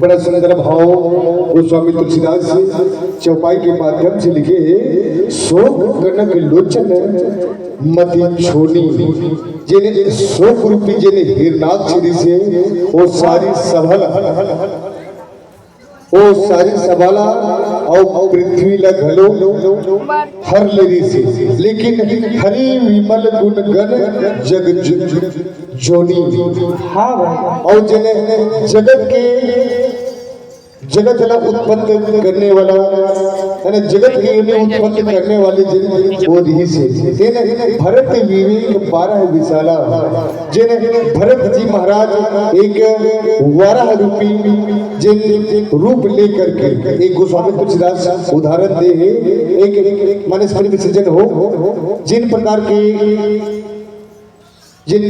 बड़ा सुंदर भाव गोस्वामी तुलसीदास चौपाई के माध्यम से लिखे शोक कनक लोचन मति छोड़ी जिन्हें शोक रूपी जिन्हें हिरनाक्षरी से वो सारी सभाला और पृथ्वी ला घलो हर लेरी से लेकिन हरि विमल गुण गण जग जोनी और जगत ला उत्पन्न करने वाला है जगत के उत्पन्न करने वाले जिन वो ही से भरत विवेक 12 विशाला जिन भरत जी महाराज एक वाराह रूपी जिन रूप लेकर के एक गोस्वामी तुलसीदास उदाहरण दे एक मानस विसर्जन हो जिन प्रकार के जिन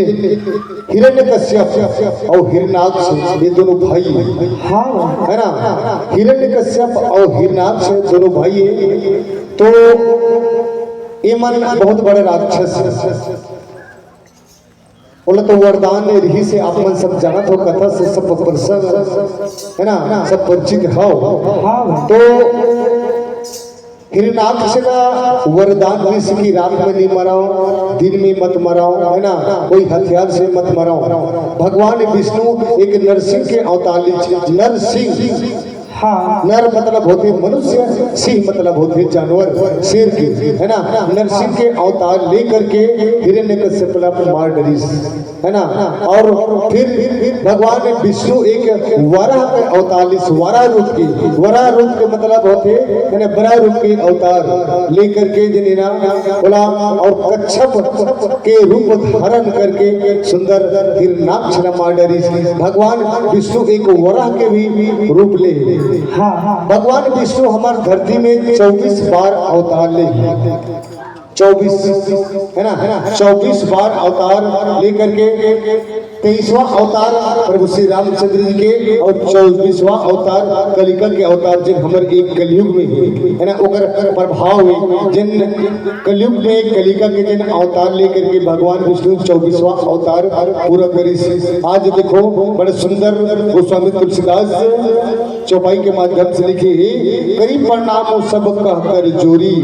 हिरण्यकश्यप और हिरणाक्ष ये दोनों भाई है ना हिरण्यकश्यप और हिरणाक्ष दोनों भाई है तो ये मन बहुत बड़े राक्षस बोला तो वरदान रही से आप मन सब जाना तो कथा से सब प्रसन्न है ना सब परिचित हो तो हिरणाक्ष का वरदान ऋषि की रात में नहीं मराओ दिन में मत मराओ है ना कोई हथियार से मत मराओ भगवान विष्णु एक नरसिंह के अवतार नरसिंह हाँ नर मतलब होते मनुष्य, सिंह मतलब होते जानवर, शेर के, है ना। नरसिंह के अवतार लेकर के हिरण्यकश्यप पर मार डरी, है ना। और फिर भगवान विष्णु एक वराह के अवतार, वराह रूप के, वराह रूप के मतलब होते है ना बड़ा रूप के अवतार लेकर के जिन्हें बोला, और कच्छप के रूप धारण करके सुंदर हिरणाक्ष मार डरी। भगवान विष्णु एक वराह के भी रूप ले। हाँ भगवान विष्णु हमारे धरती में 24 बार अवतार ले, 24 है ना, 24 बार अवतार लेकर के 23वां अवतार प्रभु श्री रामचंद्र जी के, और 24वां अवतार कलिकल के अवतार जिन हमर एक कलयुग में है ना, ओकर प्रभाव में जिन कलयुग में कलिका के जिन अवतार लेकर के भगवान विष्णु 24वां अवतार पूरा करी। आज देखो बड़े सुंदर गोस्वामी तुलसीदास चौपाई के माध्यम से लिखे, करी प्रणाम सब कहकर जोरी,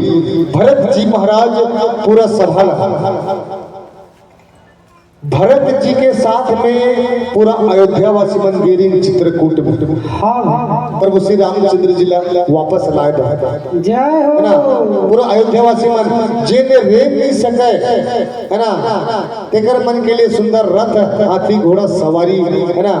भरत जी महाराज पूरा सभा। भरत जी के साथ में पूरा अयोध्यावासी मंदिर चित्रकूट हाँ प्रभु श्री रामचंद्र जी वापस लाए जय हो है ना। पूरा अयोध्यावासी मन जिन रेम नहीं सके है ना, तेकर मन के लिए सुंदर रथ हाथी घोड़ा सवारी है ना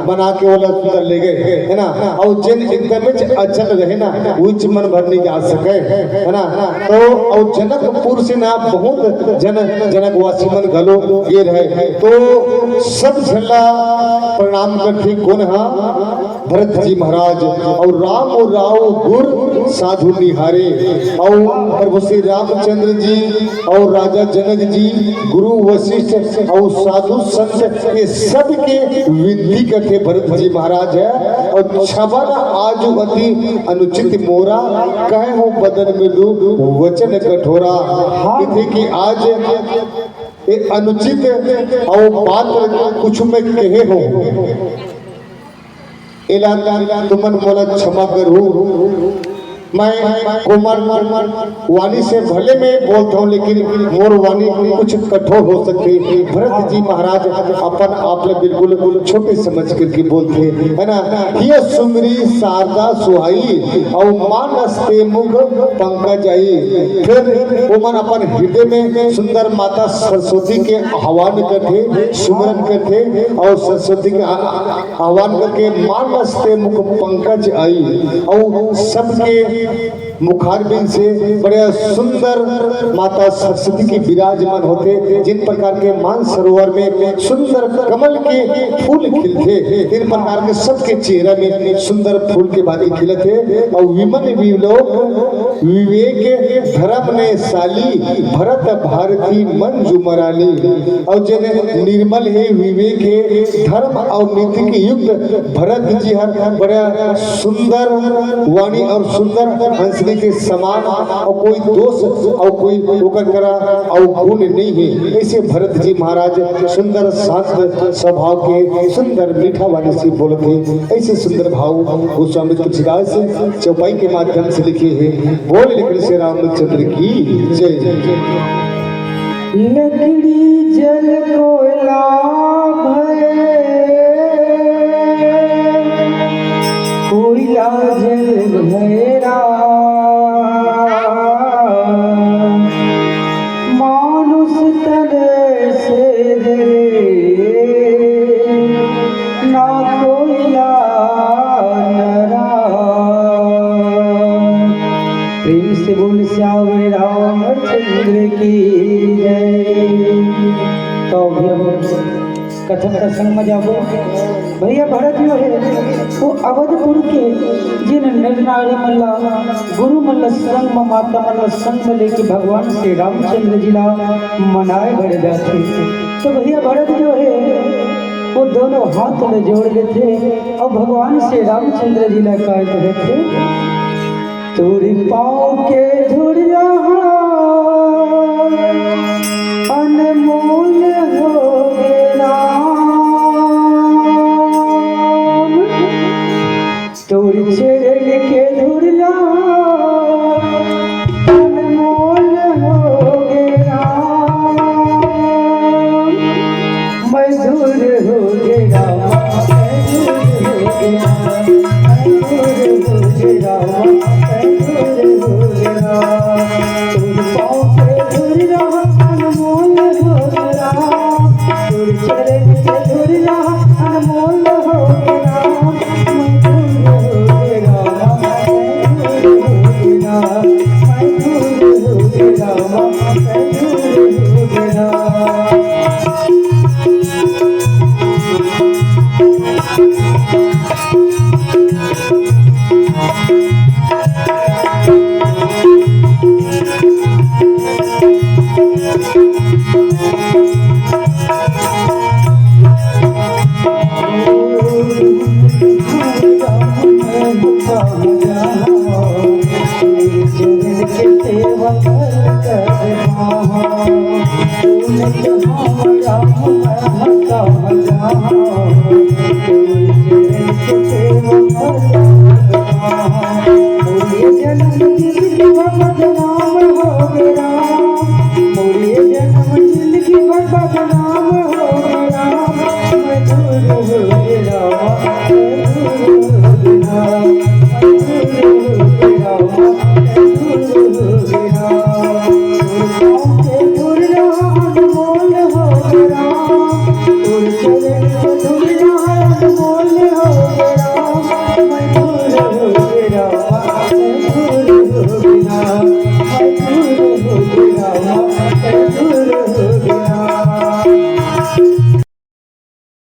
बना के वो सुंदर ले गए है ना। और जिन एकदम अचल रहे ना उच्च मन भर नहीं जा सके है ना। तो और जनकपुर से ना बहुत जनकवासी मन गलो ये रहे, तो सब झल्ला प्रणाम करते कौन हा भरत जी महाराज, और राम और राव गुर साधु निहारे, और प्रभु श्री रामचंद्र जी और राजा जनक जी गुरु वशिष्ठ और साधु संत ये सब के विधि करते भरत जी महाराज है। और छबन आजु अति अनुचित मोरा, कहे हो बदन में दू वचन कठोरा, कि आज एक अनुचित और बात कुछ में कहे हो, तुमन मोला क्षमा करो। मैं कोमल वाणी से भले में बोलता हूँ, लेकिन मोर वाणी कुछ कठोर हो सकती। भरत जी महाराज अपन आप बिल्कुल छोटे समझ करके बोलते है ना। ये सुमरी शारदा सुहाई और मानसते मुख पंकज आई। फिर वो मन अपन हृदय में सुंदर माता सरस्वती के आह्वान करते, सुमरन करते, और सरस्वती के आह्वान करके मानसते मुख पंकज आई, और सबके मुखारबिंद से बड़े सुंदर माता सरस्वती की विराजमान होते, जिन प्रकार के मान सरोवर में सुंदर कमल के फूल खिलते, इन प्रकार के सबके चेहरे में सुंदर फूल के भांति खिलते। और विमन विलोक विवेक धर्म ने साली, भरत भारती मंजू मराली, और जिन निर्मल है विवेक है धर्म और नीति के युक्त भरत जी हर बड़ा सुंदर वाणी और सुंदर हंसने के समान, और कोई दोष और कोई होकर करा और गुण नहीं है। ऐसे भरत जी महाराज सुंदर शांत स्वभाव के सुंदर मीठा वाणी से बोलते। ऐसे सुंदर भाव गोस्वामी तुलसीदास चौपाई के माध्यम से लिखे हैं। बोल लिख श्री रामचंद्र की जय। लकड़ी जल कोयला कोयला जल भैरा, मानुष तन से ना कोयला नरा। प्रेम से बोल श्याम रामचंद्र की जय। तो कथन प्रसंग में जाओ भैया। भरत जो है वो अवधपुर के जिन नर नारी मल्ला गुरु मल्ल संग माता मल्ल संग लेके भगवान श्री रामचंद्र जी ला मनाए बढ़ जाते। तो भैया भरत जो है वो दोनों हाथ में जोड़ लेते और भगवान श्री रामचंद्र जी ला कहा कहते, तोरी पाँव के धुरिया अनमोल हो गया, तोरी चरण के धुरिया अनमोल हो गया, मधुर हो गया, मधुर हो गया, मधुर गया, मैं दूर हो गया, मैं दूर हो गया। जन्म हो गया।